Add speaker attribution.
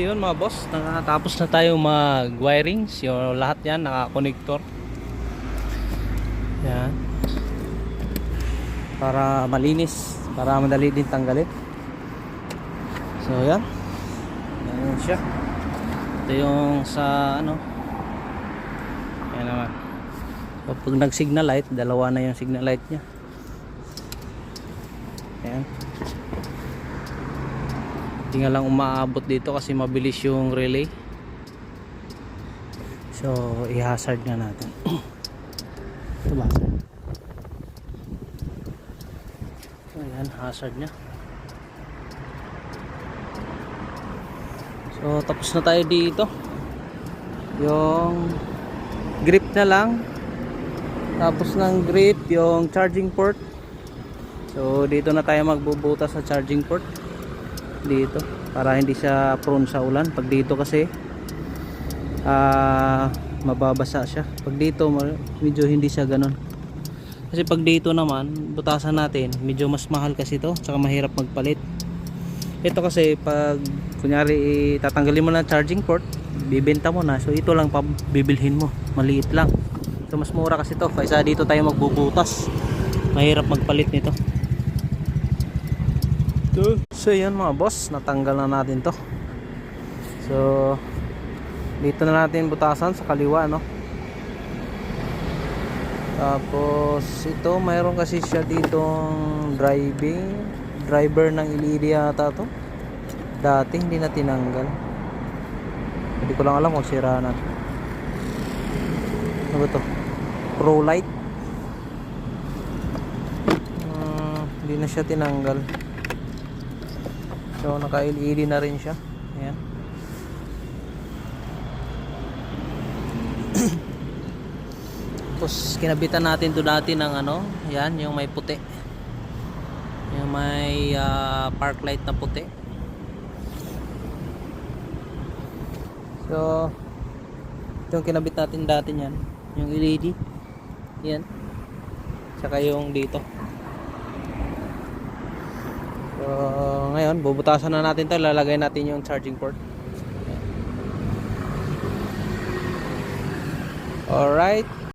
Speaker 1: Yun mga boss, nakatapos na tayo mag-wirings. Yung lahat yan, naka-connector. Yan. Para malinis, para madali din tanggalin. So yan. Yan siya. Ito yung sa ano. Yan naman. So, pag nag-signal light, dalawa na yung signal light nya. Yan. Hindi nga lang umaabot dito kasi mabilis yung relay. So i-hazard nga natin. Ito ba? So ayan, hazard nya. So tapos na tayo dito. Yung grip na lang. Tapos ng grip yung charging port. So dito na tayo magbubutas sa charging port dito para hindi siya prone sa ulan. Pag dito kasi mababasa siya. Pag dito medyo hindi siya ganun. Kasi pag dito naman butasan natin, medyo mas mahal kasi ito, saka mahirap magpalit. Ito kasi pag kunyari tatanggalin mo na charging port, bibenta mo na, so ito lang pa bibilhin mo, maliit lang. So mas mura kasi ito kaysa dito tayo magbubutas, mahirap magpalit nito. So yun mga boss, natanggal na natin to. So dito na natin butasan sa kaliwa, no? Tapos ito mayroon kasi siya ditong driver ng LED yata to. Dati hindi na tinanggal. Hindi ko lang alam kung sira na. Ano ba to? Pro light. Hindi na siya tinanggal. So naka LED na rin siya. Ayan. Tapos kinabitan natin to dati ng ano, yan yung may puti. Yung may park light na puti. So yung kinabit natin dati niyan, yung LED. Yan. Saka yung dito. So ngayon bubutasan na natin to, lalagay natin yung charging port. Alright.